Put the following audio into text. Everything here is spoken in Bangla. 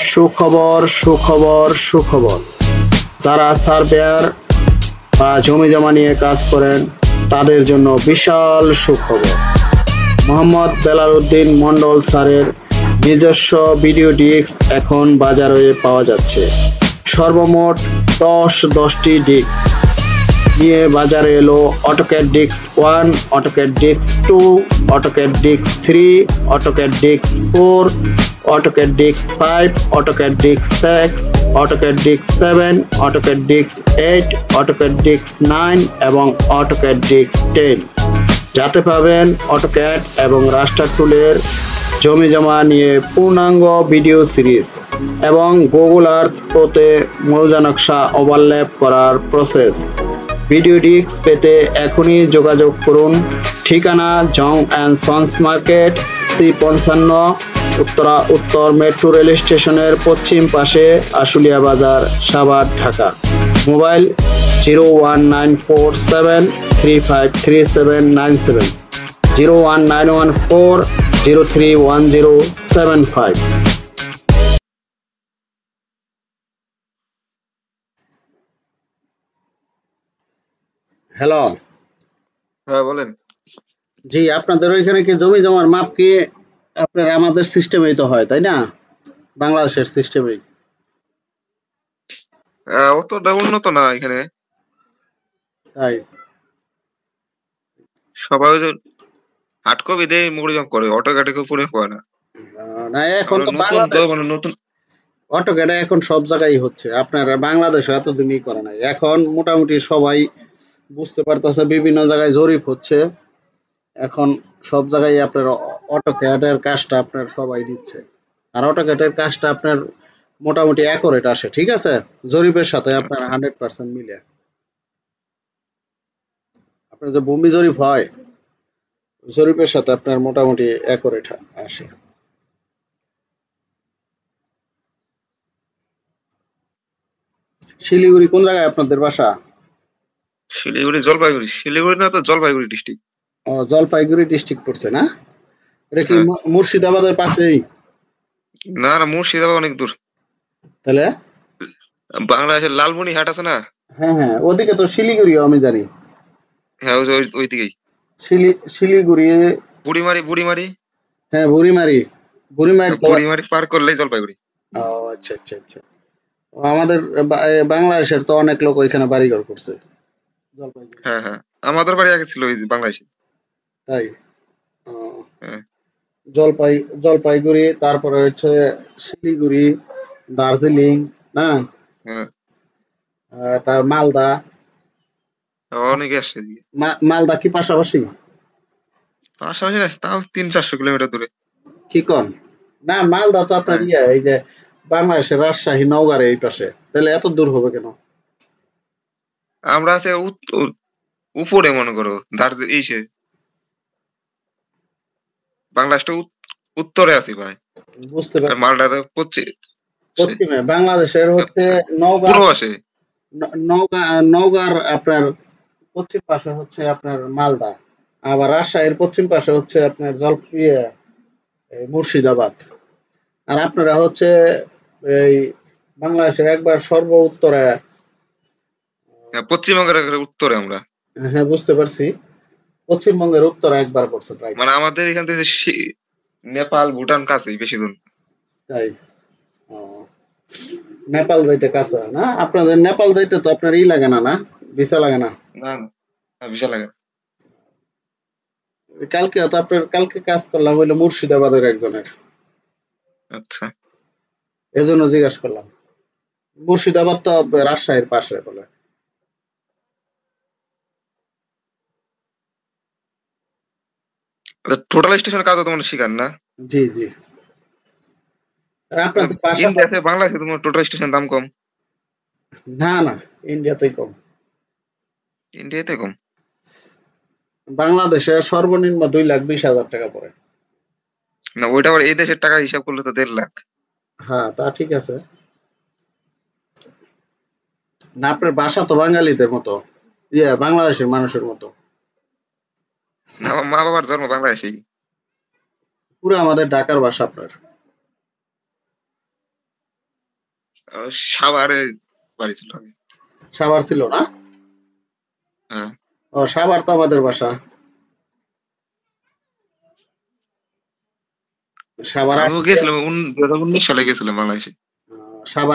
সুখবর সুখবর সুখবর, যারা সার্ভেয়ার বা জমি জমা নিয়ে কাজ করেন তাদের জন্য বিশাল সুখবর। মোহাম্মদ বেলাল উদ্দিন মন্ডল স্যারের নিজস্ব ভিডিও ডিস্ক এখন বাজারে পাওয়া যাচ্ছে। সর্বমোট 10টি ডিস্ক নিয়ে বাজারে এলো AutoCAD disk 1, AutoCAD disk 2, AutoCAD disk 3, AutoCAD disk 4, AutoCAD disk 5, AutoCAD disk 6, AutoCAD disk 7, AutoCAD disk 8, AutoCAD disk 9 এবং অটোক্যাড ডিস্ক 10। যাতে পাবেন অটোক্যাড এবং রাস্টার টুলের জমি জমা নিয়ে পূর্ণাঙ্গ ভিডিও সিরিজ এবং গুগল আর্থ প্রোতে মৌজা নকশা ওভারল্যাপ করার প্রসেস। ভিডিও ডিস্ক পেতে এখনই যোগাযোগ করুন। ঠিকানা জং অ্যান্ড সন্স মার্কেট, C55, উত্তর মেট্রো রেল স্টেশনের পশ্চিম পাশে, আশুলিয়া বাজার, সাভার, ঢাকা। মোবাইল 01947353797, 01914031075। হ্যালো, হ্যাঁ বলেন। জি, আপনাদের ওইখানে কি জমি জমার মাপ কি আপনার আমাদের সিস্টেমেই তো হয়, তাই না? বাংলাদেশের সিস্টেমেই। অতটা উন্নত না এখানে, তাই সবাই ওই যে হার্ড কপি দিয়ে মুড়িমাপ করে, অটোক্যাডে কেউ পুরো করে না। না, এখন আমরা তো নতুন তো বাংলাদেশ মানে নতুন। অটোক্যাডে এখন সব জায়গায় হচ্ছে। আপনার বাংলাদেশে এতদিনই করে নাই, এখন মোটামুটি সবাই বুঝতে পারতেছে, বিভিন্ন জায়গায় জরিপ হচ্ছে, এখন সব জায়গায় আপনার অটোক্যাডের কাজটা আপনার সবাই দিচ্ছে। আর অটোক্যাডের কাজটা আপনার মোটামুটি অ্যাকুরেট আসে, ঠিক আছে, জরিপের সাথে আপনার আচ্ছা 100% মিলে। আপনার যে ভূমি জরিপ হয়, জরিপের সাথে আপনার মোটামুটি অ্যাকুরেট আসে। শিলিগুড়ি কোন জায়গায় আপনাদের বাসা? শিলিগুড়ি জলপাইগুড়ি, শিলিগুড়ি না তো জলপাইগুড়ি ডিস্ট্রিক্ট। ও, জলপাইগুড়ি ডিস্ট্রিক্ট পড়ছে না? এটা কি হ্যাঁ, মুর্শিদাবাদের পাশেই? না না, মুর্শিদাবাদ অনেক দূর। তাহলে বাংলাদেশের লালমনিরহাট আছে না? হ্যাঁ হ্যাঁ, ওদিকে তো শিলিগুড়িও আমি জানি। হ্যাঁ, ওই যে ওই দিকেই। শিলিগুড়ি। বুড়িমারি বুড়িমারি। হ্যাঁ, বুড়িমারি। বুড়িমারি তো। বুড়িমারি পার করলেই জলপাইগুড়ি। ও, আচ্ছা আচ্ছা আচ্ছা। ও, আমাদের বাংলাদেশের তো অনেক লোক ওইখানে বাড়িঘর করছে জলপাইগুড়িতে। হ্যাঁ হ্যাঁ, আমাদের বাড়ি আগে ছিল ওই বাংলাদেশে। তাই। ও, হ্যাঁ জলপাইগুড়ি, তারপরে হচ্ছে শিলিগুড়ি, দার্জিলিং, না, হ্যাঁ, তার মালদা। অনেকে আসছে এদিকে। মালদা কি পাশাপাশি? পাশাপাশি আছে, তাও 300-400 কিলোমিটার দূরে। কি কন? না, মালদা তো আপনার হ্যাঁ, এই যে বাংলাদেশের রাজশাহী নওগাঁর এই পাশে, তাহলে এত দূর হবে কেন? আমরা আছে উপরে মনে করো, দার্জিলিং ইসে, বাংলাদেশটা উত্তরে আছি ভাই। বুঝতে আর পারছি। মালটাতে পশ্চিম। পশ্চিমে বাংলাদেশের হচ্ছে নওগাঁ। পূর্ব পাশে। নওগাঁর আপনার পশ্চিম পাশে হচ্ছে আপনার মালদা, আবার রাজশাহীর পশ্চিম পাশে হচ্ছে আপনার মুর্শিদাবাদ। আর আপনারা হচ্ছে এই বাংলাদেশের একবার সর্ব উত্তরে। হ্যাঁ, পশ্চিমবঙ্গের একেবারে উত্তরে আমরা। হ্যাঁ, বুঝতে পারছি, পশ্চিমবঙ্গের উত্তরে একবার পড়ছে প্রায়। মানে আমাদের এখান থেকে নেপাল ভুটান কাছেই, বেশি দূর না। তাই। ও, নেপাল যাইতে কাছে না? আপনাদের নেপাল যাইতে তো আপনার লাগে না, না ভিসা লাগে না? না না, বিশাল লাগে। কালকে কাজ করলাম হইলো মুর্শিদাবাদের একজনের, আচ্ছা, এজন্য জিজ্ঞাসা করলাম। মুর্শিদাবাদ তো রাজশাহীর পাশে বলে। টোটাল স্টেশনের কাজ তোমার শিখান না? জি জি। আর আপনাদের ইন্ডিয়া পাশাপাশি। আছে, বাংলাদেশে তোমার টোটাল স্টেশন দাম কম। না না, ইন্ডিয়াতেই কম। ইন্ডিয়াতে কম। বাংলাদেশে সর্বনিম্ন 2,20,000 টাকা পড়ে। না, ওইটা আবার এই দেশের টাকা হিসাব করলে তো 1.5 লাখ। হ্যাঁ, তা ঠিক আছে। না, আপনার বাসা তো বাঙালিদের মতো, বাংলাদেশের মানুষের মতো। না, আমার মা বাবার জন্ম বাংলাদেশেই। পুরো আমাদের ঢাকার ভাষা আপনার। সাভারে বাড়ি ছিল আগে। সাভার ছিল না? হ্যাঁ, ও সাভার তো আমাদের বাসা। সাভার আমিও আসছি। গেছিলাম 2019 সালে গেছিলাম বাংলাদেশে। সাভার